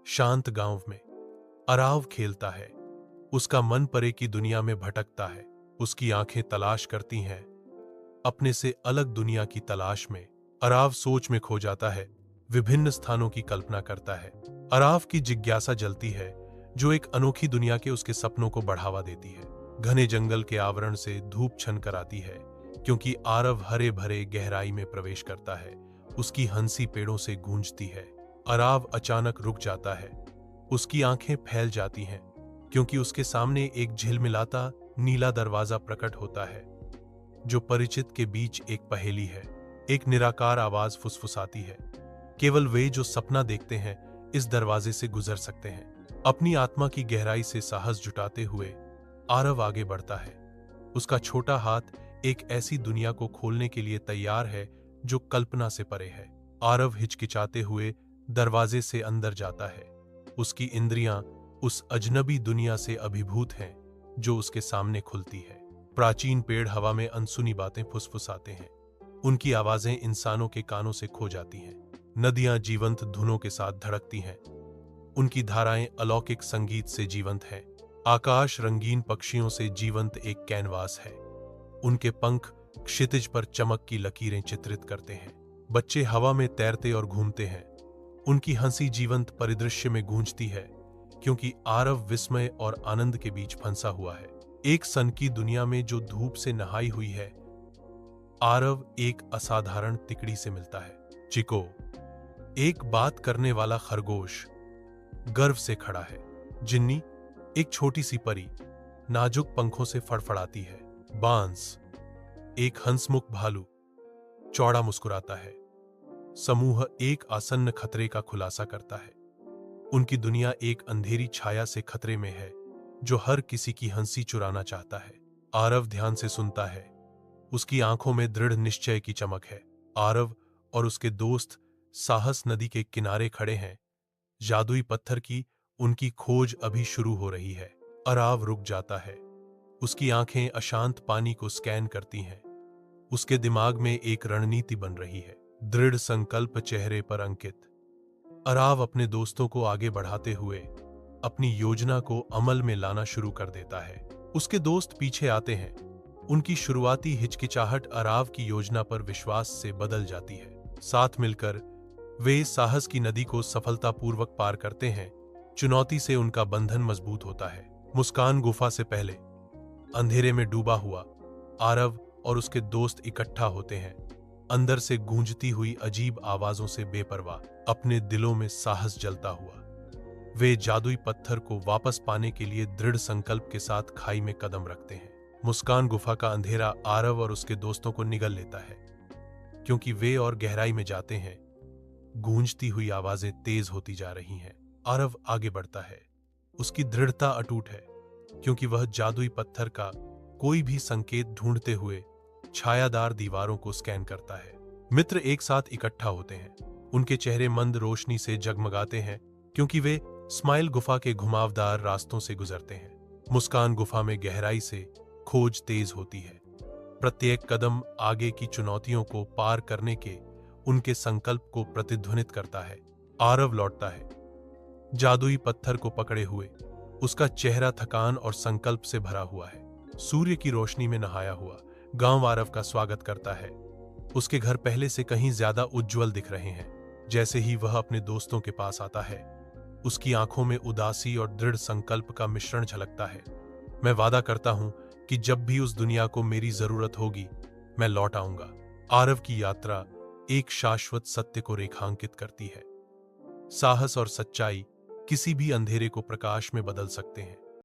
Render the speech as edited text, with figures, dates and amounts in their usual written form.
शांत गांव में अराव खेलता है। उसका मन परे की दुनिया में भटकता है। उसकी आंखें तलाश करती हैं अपने से अलग दुनिया की तलाश में। अराव सोच में खो जाता है, विभिन्न स्थानों की कल्पना करता है। अराव की जिज्ञासा जलती है जो एक अनोखी दुनिया के उसके सपनों को बढ़ावा देती है। घने जंगल के आवरण से धूप छन कर आती है क्योंकि आरव हरे भरे गहराई में प्रवेश करता है। उसकी हंसी पेड़ों से गूंजती है। अराव अचानक रुक जाता है। उसकी आंखें फैल जाती हैं क्योंकि उसके सामने एक झिलमिलाता नीला दरवाजा प्रकट होता है जो परिचित के बीच एक पहेली है। एक निराकार आवाज फुसफुसाती है, केवल वे जो सपना देखते हैं इस दरवाजे से गुजर सकते हैं। अपनी आत्मा की गहराई से साहस जुटाते हुए आरव आगे बढ़ता है। उसका छोटा हाथ एक ऐसी दुनिया को खोलने के लिए तैयार है जो कल्पना से परे है। आरव हिचकिचाते हुए दरवाजे से अंदर जाता है। उसकी इंद्रियां उस अजनबी दुनिया से अभिभूत हैं जो उसके सामने खुलती है। प्राचीन पेड़ हवा में अनसुनी बातें फुसफुसाते हैं। उनकी आवाजें इंसानों के कानों से खो जाती हैं। नदियां जीवंत धुनों के साथ धड़कती हैं। उनकी धाराएं अलौकिक संगीत से जीवंत हैं। आकाश रंगीन पक्षियों से जीवंत एक कैनवास है। उनके पंख क्षितिज पर चमक की लकीरें चित्रित करते हैं। बच्चे हवा में तैरते और घूमते हैं। उनकी हंसी जीवंत परिदृश्य में गूंजती है क्योंकि आरव विस्मय और आनंद के बीच फंसा हुआ है। एक सन की दुनिया में जो धूप से नहाई हुई है। आरव एक असाधारण तिकड़ी से मिलता है। चिको, एक बात करने वाला खरगोश, गर्व से खड़ा है। जिन्नी, एक छोटी सी परी, नाजुक पंखों से फड़फड़ाती है। बांस, एक हंसमुख भालू, चौड़ा मुस्कुराता है। समूह एक आसन्न खतरे का खुलासा करता है। उनकी दुनिया एक अंधेरी छाया से खतरे में है जो हर किसी की हंसी चुराना चाहता है। आरव ध्यान से सुनता है। उसकी आंखों में दृढ़ निश्चय की चमक है। आरव और उसके दोस्त साहस नदी के किनारे खड़े हैं। जादुई पत्थर की उनकी खोज अभी शुरू हो रही है। अराव रुक जाता है। उसकी आंखें अशांत पानी को स्कैन करती हैं। उसके दिमाग में एक रणनीति बन रही है, दृढ़ संकल्प चेहरे पर अंकित। अराव अपने दोस्तों को आगे बढ़ाते हुए अपनी योजना को अमल में लाना शुरू कर देता है। उसके दोस्त पीछे आते हैं। उनकी शुरुआती हिचकिचाहट अराव की योजना पर विश्वास से बदल जाती है। साथ मिलकर वे साहस की नदी को सफलतापूर्वक पार करते हैं। चुनौती से उनका बंधन मजबूत होता है। मुस्कान गुफा से पहले अंधेरे में डूबा हुआ आरव और उसके दोस्त इकट्ठा होते हैं। अंदर से गूंजती हुई अजीब आवाजों से बेपरवाह, अपने दिलों में साहस जलता हुआ, वे जादुई पत्थर को वापस पाने के लिए दृढ़ संकल्प के साथ खाई में कदम रखते हैं। मुस्कान गुफा का अंधेरा आरव और उसके दोस्तों को निगल लेता है क्योंकि वे और गहराई में जाते हैं। गूंजती हुई आवाजें तेज होती जा रही हैं। आरव आगे बढ़ता है। उसकी दृढ़ता अटूट है क्योंकि वह जादुई पत्थर का कोई भी संकेत ढूंढते हुए छायादार दीवारों को स्कैन करता है। मित्र एक साथ इकट्ठा होते हैं। उनके चेहरे मंद रोशनी से जगमगाते हैं क्योंकि वे स्माइल गुफा के घुमावदार रास्तों से गुजरते हैं। मुस्कान गुफा में गहराई से खोज तेज होती है। प्रत्येक कदम आगे की चुनौतियों को पार करने के उनके संकल्प को प्रतिध्वनित करता है। आरव लौटता है, जादुई पत्थर को पकड़े हुए। उसका चेहरा थकान और संकल्प से भरा हुआ है। सूर्य की रोशनी में नहाया हुआ गांव आरव का स्वागत करता है। उसके घर पहले से कहीं ज्यादा उज्जवल दिख रहे हैं। जैसे ही वह अपने दोस्तों के पास आता है, उसकी आंखों में उदासी और दृढ़ संकल्प का मिश्रण झलकता है। मैं वादा करता हूं कि जब भी उस दुनिया को मेरी जरूरत होगी, मैं लौट आऊंगा। आरव की यात्रा एक शाश्वत सत्य को रेखांकित करती है। साहस और सच्चाई किसी भी अंधेरे को प्रकाश में बदल सकते हैं।